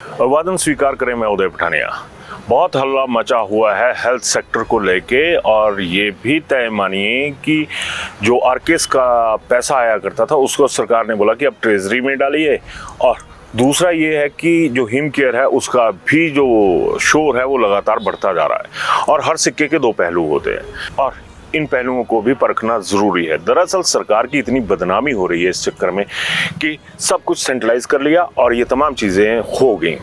अभिवादन स्वीकार करें। मैं उदय पठानिया। बहुत हल्ला मचा हुआ है हेल्थ सेक्टर को लेके, और ये भी तय मानिए कि जो आरकेएस का पैसा आया करता था उसको सरकार ने बोला कि अब ट्रेजरी में डालिए, और दूसरा ये है कि जो हिम केयर है उसका भी जो शोर है वो लगातार बढ़ता जा रहा है, और हर सिक्के के दो पहलू होते हैं और इन पहलुओं को भी परखना ज़रूरी है। दरअसल सरकार की इतनी बदनामी हो रही है इस चक्कर में कि सब कुछ सेंट्रलाइज कर लिया और ये तमाम चीज़ें हो गई।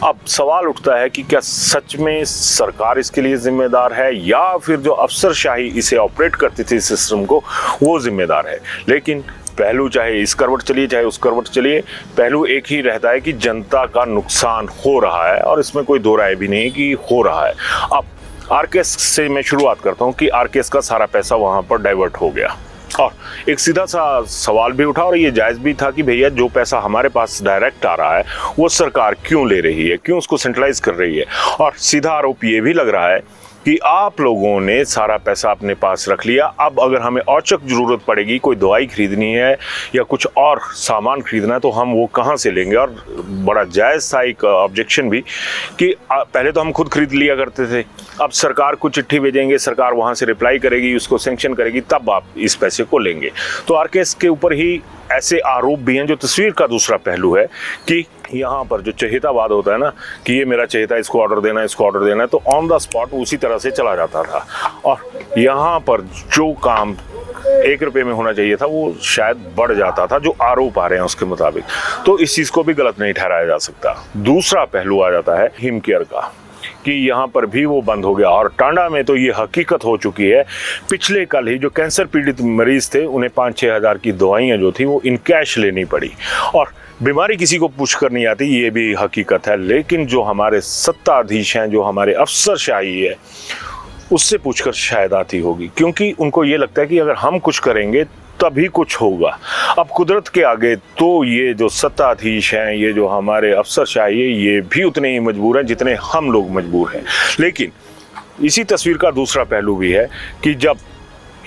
अब सवाल उठता है कि क्या सच में सरकार इसके लिए जिम्मेदार है, या फिर जो अफसरशाही इसे ऑपरेट करती थी सिस्टम को वो जिम्मेदार है। लेकिन पहलू चाहे इस करवट चलिए चाहे उस करवट चलिए, पहलू एक ही रहता है कि जनता का नुकसान हो रहा है, और इसमें कोई दो राय भी नहीं कि हो रहा है। अब आरकेएस से मैं शुरुआत करता हूं कि आरकेएस का सारा पैसा वहां पर डाइवर्ट हो गया, और एक सीधा सा सवाल भी उठा और ये जायज़ भी था कि भैया जो पैसा हमारे पास डायरेक्ट आ रहा है वो सरकार क्यों ले रही है, क्यों उसको सेंट्रलाइज कर रही है। और सीधा आरोप ये भी लग रहा है कि आप लोगों ने सारा पैसा अपने पास रख लिया, अब अगर हमें औचक ज़रूरत पड़ेगी, कोई दवाई खरीदनी है या कुछ और सामान खरीदना है, तो हम वो कहाँ से लेंगे। और बड़ा जायज़ था एक ऑब्जेक्शन भी कि पहले तो हम खुद खरीद लिया करते थे, अब सरकार को चिट्ठी भेजेंगे, सरकार वहाँ से रिप्लाई करेगी, उसको सैंक्शन करेगी, तब आप इस पैसे को लेंगे। तो आरकेएस के ऊपर ही ऐसे आरोप भी हैं। जो तस्वीर का दूसरा पहलू है कि यहाँ पर जो चहेतावाद होता है ना कि ये मेरा चहेता, इसको ऑर्डर देना, इसको ऑर्डर देना है, तो ऑन द स्पॉट उसी तरह से चला जाता था, और यहाँ पर जो काम 1 रुपये में होना चाहिए था वो शायद बढ़ जाता था, जो आरोप आ रहे हैं उसके मुताबिक। तो इस चीज़ को भी गलत नहीं ठहराया जा सकता। दूसरा पहलू आ जाता है हिम केयर का कि यहाँ पर भी वो बंद हो गया, और टांडा में तो ये हकीकत हो चुकी है। पिछले कल ही जो कैंसर पीड़ित मरीज थे उन्हें 5-6 हज़ार की दवाइयाँ जो थी वो इन कैश लेनी पड़ी, और बीमारी किसी को पूछ कर नहीं आती, ये भी हकीकत है। लेकिन जो हमारे सत्ताधीश हैं, जो हमारे अफसरशाही है, उससे पूछकर शायद आती होगी, क्योंकि उनको ये लगता है कि अगर हम कुछ करेंगे तभी कुछ होगा। अब कुदरत के आगे तो ये जो सत्ताधीश हैं, ये जो हमारे अफसरशाही है, ये भी उतने ही मजबूर हैं जितने हम लोग मजबूर हैं। लेकिन इसी तस्वीर का दूसरा पहलू भी है कि जब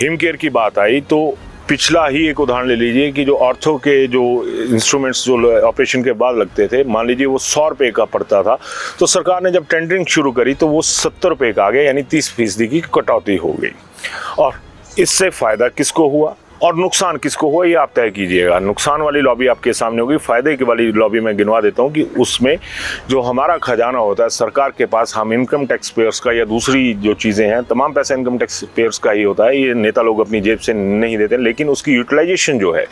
हिम केयर की बात आई तो पिछला ही एक उदाहरण ले लीजिए कि जो ऑर्थो के जो इंस्ट्रूमेंट्स जो ऑपरेशन के बाद लगते थे, मान लीजिए वो 100 रुपये का पड़ता था, तो सरकार ने जब टेंडरिंग शुरू करी तो वो 70 रुपये का आ गया, यानी 30% की कटौती हो गई। और इससे फ़ायदा किसको हुआ और नुकसान किसको हुआ, ये आप तय कीजिएगा। नुकसान वाली लॉबी आपके सामने होगी, फ़ायदे की वाली लॉबी मैं गिनवा देता हूँ कि उसमें जो हमारा खजाना होता है सरकार के पास, हम इनकम टैक्स पेयर्स का या दूसरी जो चीज़ें हैं, तमाम पैसा इनकम टैक्स पेयर्स का ही होता है। ये नेता लोग अपनी जेब से नहीं देते, लेकिन उसकी यूटिलाइजेशन जो है,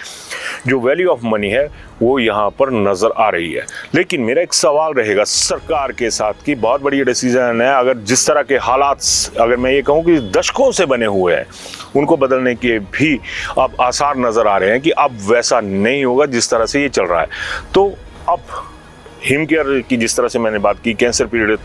जो वैल्यू ऑफ मनी है, वो यहाँ पर नज़र आ रही है। लेकिन मेरा एक सवाल रहेगा सरकार के साथ कि बहुत बड़ी डिसीजन है, अगर जिस तरह के हालात, अगर मैं ये कहूँ कि दशकों से बने हुए हैं, उनको बदलने के भी अब आसार नज़र आ रहे हैं कि अब वैसा नहीं होगा जिस तरह से ये चल रहा है। तो अब हिम केयर की जिस तरह से मैंने बात की, कैंसर पीड़ित,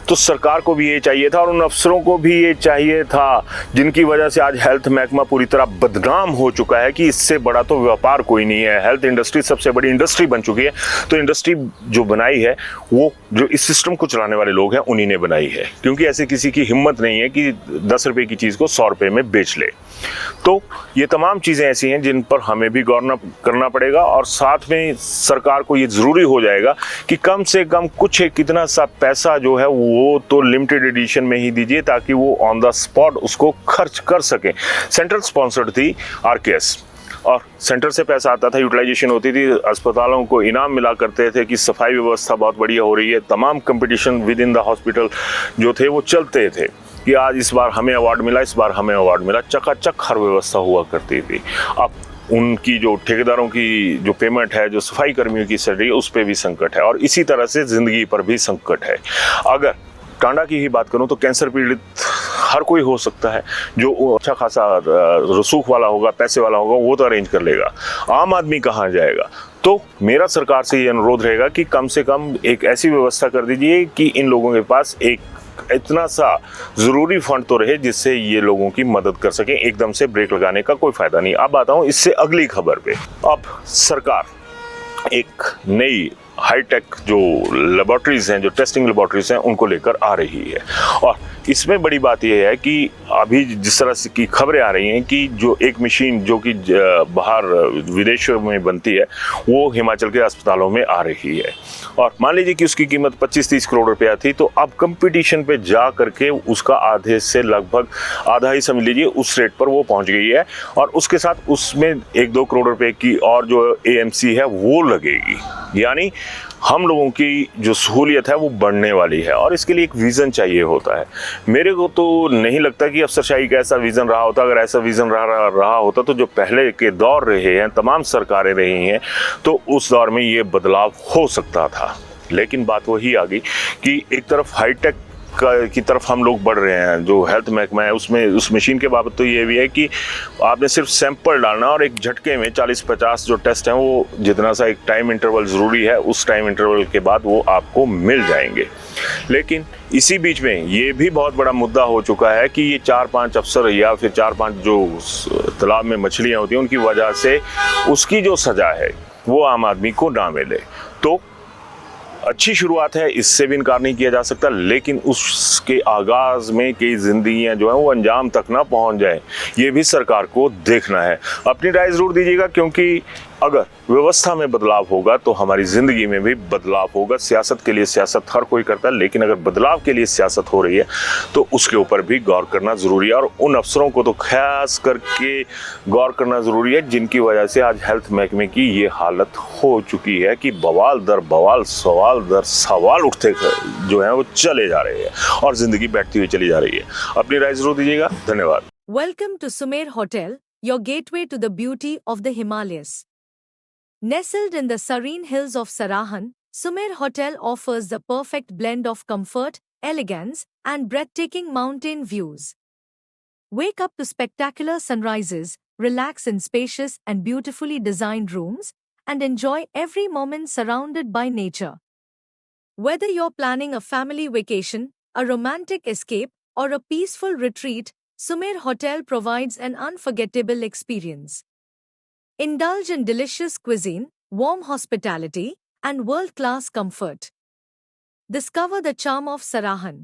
तो सरकार को भी ये चाहिए था और उन अफसरों को भी ये चाहिए था जिनकी वजह से आज हेल्थ महकमा पूरी तरह बदनाम हो चुका है कि इससे बड़ा तो व्यापार कोई नहीं है। हेल्थ इंडस्ट्री सबसे बड़ी इंडस्ट्री बन चुकी है, तो इंडस्ट्री जो बनाई है वो जो इस सिस्टम को चलाने वाले लोग हैं उन्हीं ने बनाई है, क्योंकि ऐसे किसी की हिम्मत नहीं है कि 10 रुपये की चीज़ को 100 रुपये में बेच ले। तो ये तमाम चीज़ें ऐसी हैं जिन पर हमें भी गौर करना पड़ेगा, और साथ में सरकार को ये ज़रूरी हो जाएगा कि कम से कम कुछ कितना सा पैसा जो है वो तो लिमिटेड एडिशन में ही दीजिए, ताकि वो ऑन द स्पॉट उसको खर्च कर सकें। सेंट्रल स्पॉन्सर्ड थी आरकेएस, और सेंटर से पैसा आता था, यूटिलाइजेशन होती थी, अस्पतालों को इनाम मिला करते थे कि सफाई व्यवस्था बहुत बढ़िया हो रही है, तमाम competition with in the hospital जो थे वो चलते थे कि आज इस बार हमें अवार्ड मिला, इस बार हमें अवार्ड मिला, चकाचक हर व्यवस्था हुआ करती थी। अब उनकी जो ठेकेदारों की जो पेमेंट है, जो सफाई कर्मियों की सैलरी है, उस पर भी संकट है, और इसी तरह से ज़िंदगी पर भी संकट है। अगर टांडा की ही बात करूं तो कैंसर पीड़ित हर कोई हो सकता है, जो अच्छा खासा रसूख वाला होगा, पैसे वाला होगा, वो तो अरेंज कर लेगा। आम आदमी कहाँ जाएगा? तो मेरा सरकार से ये अनुरोध रहेगा कि कम से कम एक ऐसी व्यवस्था कर दीजिए कि इन लोगों के पास एक इतना सा ज़रूरी फंड तो रहे जिससे ये लोगों की मदद कर सकें। एकदम से ब्रेक लगाने का कोई फ़ायदा नहीं। अब आता हूँ इससे अगली खबर पे। अब सरकार एक नई हाईटेक जो लेबॉर्ट्रीज़ हैं, जो टेस्टिंग लेबॉर्ट्रीज़ हैं, उनको लेकर आ रही है, और इसमें बड़ी बात यह है कि अभी जिस तरह से की खबरें आ रही हैं कि जो एक मशीन जो कि बाहर विदेशों में बनती है वो हिमाचल के अस्पतालों में आ रही है, और मान लीजिए कि उसकी कीमत 25-30 करोड़ रुपया थी, तो अब कंपटीशन पे जा करके उसका आधे से लगभग आधा ही समझ लीजिए उस रेट पर वो पहुंच गई है, और उसके साथ उसमें 1-2 करोड़ रुपए की और जो एएमसी है वो लगेगी। यानी हम लोगों की जो सहूलियत है वो बढ़ने वाली है, और इसके लिए एक विज़न चाहिए होता है। मेरे को तो नहीं लगता कि अफसरशाही का ऐसा विज़न रहा होता। अगर ऐसा विज़न रहा होता तो जो पहले के दौर रहे हैं, तमाम सरकारें रही हैं, तो उस दौर में ये बदलाव हो सकता था। लेकिन बात वही आ गई कि एक तरफ हाईटेक की तरफ हम लोग बढ़ रहे हैं। जो हेल्थ महकमा है उसमें उस मशीन के बाबत तो ये भी है कि आपने सिर्फ सैंपल डालना और एक झटके में 40-50 जो टेस्ट हैं वो जितना सा एक टाइम इंटरवल ज़रूरी है उस टाइम इंटरवल के बाद वो आपको मिल जाएंगे। लेकिन इसी बीच में ये भी बहुत बड़ा मुद्दा हो चुका है कि ये 4-5 अफसर या फिर 4-5 जो तालाब में मछलियाँ होती हैं उनकी वजह से उसकी जो सज़ा है वो आम आदमी को ना मिले। तो अच्छी शुरुआत है, इससे भी इनकार नहीं किया जा सकता, लेकिन उसके आगाज़ में कई ज़िंदगियां जो हैं वो अंजाम तक ना पहुंच जाएं, ये भी सरकार को देखना है। अपनी राय ज़रूर दीजिएगा, क्योंकि अगर व्यवस्था में बदलाव होगा तो हमारी ज़िंदगी में भी बदलाव होगा। सियासत के लिए सियासत हर कोई करता है, लेकिन अगर बदलाव के लिए सियासत हो रही है तो उसके ऊपर भी गौर करना ज़रूरी है, और उन अफसरों को तो खास करके गौर करना ज़रूरी है जिनकी वजह से आज हेल्थ महकमे की ये हालत हो चुकी है कि बवाल दर बवाल, सवाल दर सवाल उठते जो हैं वो चले जा रहे हैं और ज़िंदगी बैठती हुई चली जा रही है। अपनी राय ज़रूर दीजिएगा। धन्यवाद। Welcome to Sumer Hotel, your gateway to the beauty of the Himalayas. Nestled in the serene hills of Sarahan, Sumer Hotel offers the perfect blend of comfort, elegance, and breathtaking mountain views. Wake up to spectacular sunrises, relax in spacious and beautifully designed rooms, and enjoy every moment surrounded by nature. Whether you're planning a family vacation, a romantic escape, or a peaceful retreat, Sumer Hotel provides an unforgettable experience. Indulge in delicious cuisine, warm hospitality, and world-class comfort. Discover the charm of Sarahan,